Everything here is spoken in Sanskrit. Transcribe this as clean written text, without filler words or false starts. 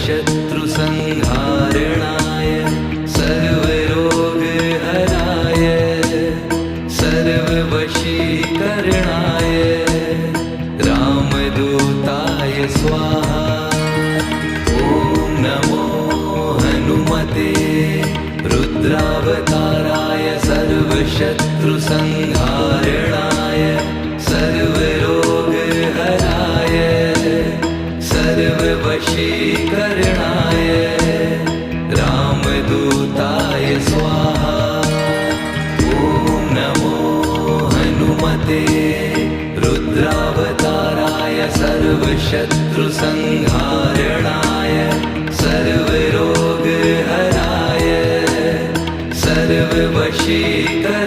सर्वशत्रुसंहारणाय सर्वरोगहराय सर्ववशीकरणाय रामदूताय स्वाहा। ॐ नमो हनुमते रुद्रावताराय सर्वशत्रुसंहारणाय सर्वरोगहराय सर्ववशीकरणाय रामदूताय स्वाहा। ॐ नमो हनुमते रुद्रावताराय सर्वशत्रुसंहारणाय सर्वरोगहराय सर्ववशीकरणाय